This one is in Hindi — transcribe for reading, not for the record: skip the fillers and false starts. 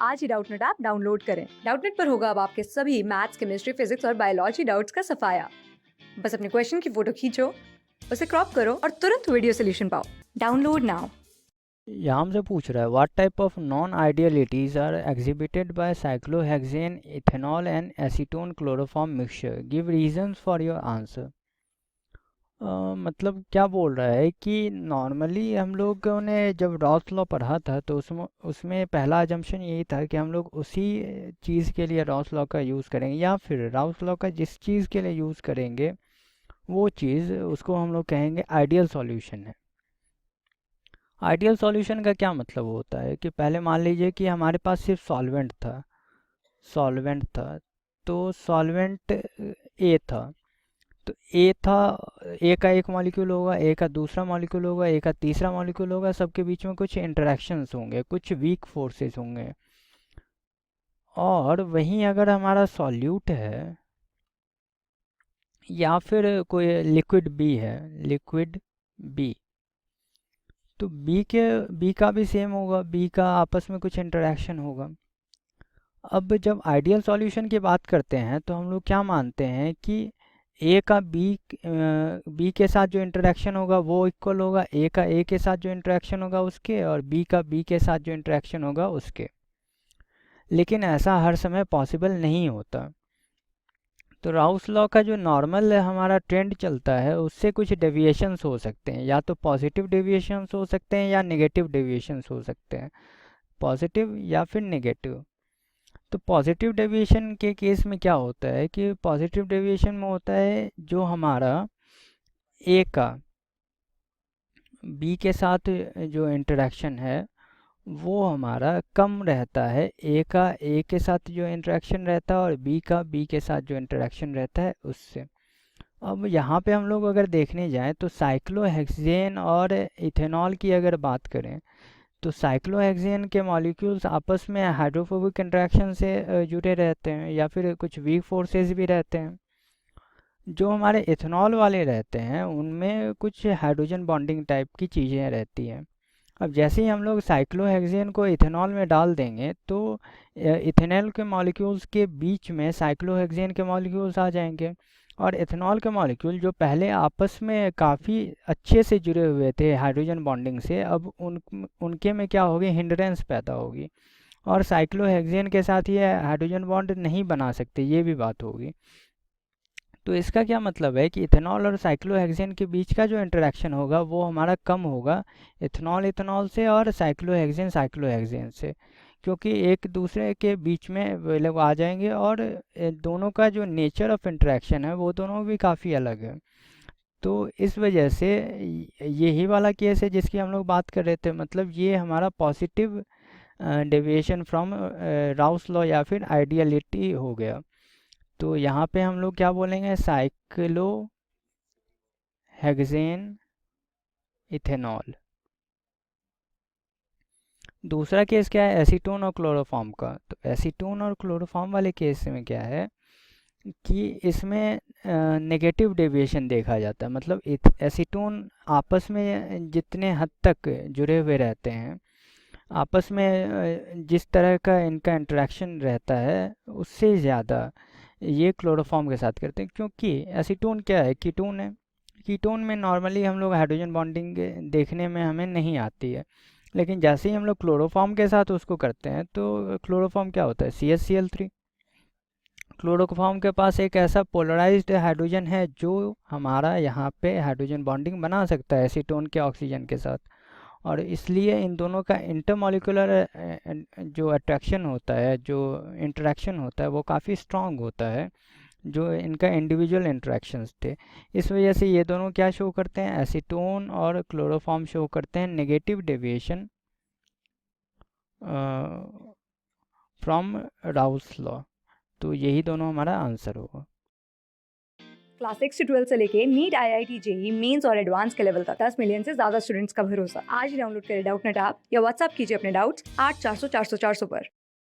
आज ही डाउटनेट ऐप डाउनलोड करें। डाउटनेट पर होगा अब आपके सभी मैथ्स, केमिस्ट्री, फिजिक्स और बायोलॉजी डाउट्स का सफाया। बस अपने क्वेश्चन की फोटो खींचो, उसे क्रॉप करो और तुरंत वीडियो सोल्यूशन पाओ। Download now. यहाँ हमसे पूछ रहा है what type of non idealities are exhibited by cyclohexane ethanol and acetone chloroform mixture, give reasons for your answer. मतलब क्या बोल रहा है कि नॉर्मली हम लोगों ने जब रॉल्स लॉ पढ़ा था तो उसमें पहला अजम्पशन यही था कि हम लोग उसी चीज़ के लिए रॉल्स लॉ का यूज़ करेंगे, या फिर रॉल्स लॉ का जिस चीज़ के लिए यूज़ करेंगे वो चीज़ उसको हम लोग कहेंगे आइडियल सॉल्यूशन है। आइडियल सॉल्यूशन का क्या मतलब होता है कि पहले मान लीजिए कि हमारे पास सिर्फ सॉल्वेंट था, तो सॉल्वेंट ए था, तो ए था, ए का एक मॉलिक्यूल होगा, ए का दूसरा मॉलिक्यूल होगा, ए का तीसरा मॉलिक्यूल होगा, सबके बीच में कुछ इंटरेक्शंस होंगे, कुछ वीक फोर्सेस होंगे। और वहीं अगर हमारा सॉल्यूट है या फिर कोई लिक्विड बी है, लिक्विड बी, तो बी का भी सेम होगा, बी का आपस में कुछ इंटरेक्शन होगा। अब जब आइडियल सॉल्यूशन की बात करते हैं तो हम लोग क्या मानते हैं कि ए का बी के साथ जो इंटरेक्शन होगा वो इक्वल होगा ए का ए के साथ जो इंटरेक्शन होगा उसके, और बी का बी के साथ जो इंटरेक्शन होगा उसके। लेकिन ऐसा हर समय पॉसिबल नहीं होता। तो राउस लॉ का जो नॉर्मल हमारा ट्रेंड चलता है उससे कुछ डेविएशंस हो सकते हैं, या तो पॉजिटिव डेविएशंस हो सकते हैं या नेगेटिव डेविएशंस हो सकते हैं, पॉजिटिव या फिर नेगेटिव। तो पॉजिटिव डेविएशन के केस में क्या होता है कि पॉजिटिव डेविएशन में होता है जो हमारा ए का बी के साथ जो इंटरेक्शन है वो हमारा कम रहता है, ए का ए के साथ जो इंटरेक्शन रहता है और बी का बी के साथ जो इंटरेक्शन रहता है उससे। अब यहाँ पे हम लोग अगर देखने जाएं तो साइक्लोहेक्सेन और इथेनॉल की अगर बात करें तो साइक्लोहेक्सेन के मॉलिक्यूल्स आपस में हाइड्रोफोबिक इंटरेक्शन से जुड़े रहते हैं, या फिर कुछ वीक फोर्सेस भी रहते हैं। जो हमारे इथेनॉल वाले रहते हैं उनमें कुछ हाइड्रोजन बॉन्डिंग टाइप की चीज़ें रहती हैं। अब जैसे ही हम लोग साइक्लोहेक्सेन को इथेनॉल में डाल देंगे तो इथेनॉल के मॉलिक्यूल्स के बीच में साइक्लोहेक्सेन के मॉलिक्यूल्स आ जाएंगे, और इथेनॉल के मॉलिक्यूल जो पहले आपस में काफ़ी अच्छे से जुड़े हुए थे हाइड्रोजन बॉन्डिंग से, अब उनके में क्या होगी, हिंड्रेंस पैदा होगी, और साइक्लोहेक्सेन के साथ ये हाइड्रोजन बॉन्ड नहीं बना सकते, ये भी बात होगी। तो इसका क्या मतलब है कि इथेनॉल और साइक्लोहेक्सेन के बीच का जो इंटरेक्शन होगा वो हमारा कम होगा इथेनॉल इथेनॉल से और साइक्लोहेक्सेन साइक्लोहेक्सेन से, क्योंकि एक दूसरे के बीच में वे लोग आ जाएंगे, और दोनों का जो नेचर ऑफ इंटरेक्शन है वो दोनों भी काफ़ी अलग है। तो इस वजह से यही वाला केस है जिसकी हम लोग बात कर रहे थे, मतलब ये हमारा positive deviation from Rouse law या फिर आइडियलिटी हो गया। तो यहाँ पे हम लोग क्या बोलेंगे, साइक्लो हेक्सेन इथेनॉल। दूसरा केस क्या है, एसीटोन और क्लोरोफॉर्म का। तो एसीटोन और क्लोरोफॉर्म वाले केस में क्या है कि इसमें नेगेटिव डेविएशन देखा जाता है, मतलब एसीटोन आपस में जितने हद तक जुड़े हुए रहते हैं, आपस में जिस तरह का इनका इंटरेक्शन रहता है उससे ज़्यादा ये क्लोरोफॉर्म के साथ करते हैं, क्योंकि एसीटोन क्या है, कीटोन है। कीटोन में नॉर्मली हम लोग हाइड्रोजन बॉन्डिंग देखने में हमें नहीं आती है, लेकिन जैसे ही हम लोग क्लोरोफॉर्म के साथ उसको करते हैं तो क्लोरोफॉर्म क्या होता है, CH Cl3। क्लोरोफॉर्म के पास एक ऐसा पोलराइज्ड हाइड्रोजन है जो हमारा यहाँ पे हाइड्रोजन बॉन्डिंग बना सकता है एसीटोन के ऑक्सीजन के साथ, और इसलिए इन दोनों का इंटरमॉलिक्यूलर जो अट्रैक्शन होता है, जो इंटरेक्शन होता है वो काफ़ी स्ट्रांग होता है, जो इनका इंडिविजुअल इंटरेक्शंस थे। इस वजह से ये दोनों क्या शो करते हैं, एसीटोन और क्लोरोफॉर्म शो करते हैं negative deviation from Rouse law. तो यही दोनों हमारा आंसर होगा। क्लास 6 से 12 से लेके नीट, IIT, जेई मेंस और एडवांस के लेवल तक 10 मिलियन से ज्यादा स्टूडेंट्स का भरोसा। आज ही डाउनलोड करें डाउटनेट ऐप या व्हाट्सएप कीजिए अपने डाउट्स 8400 400 400 पर।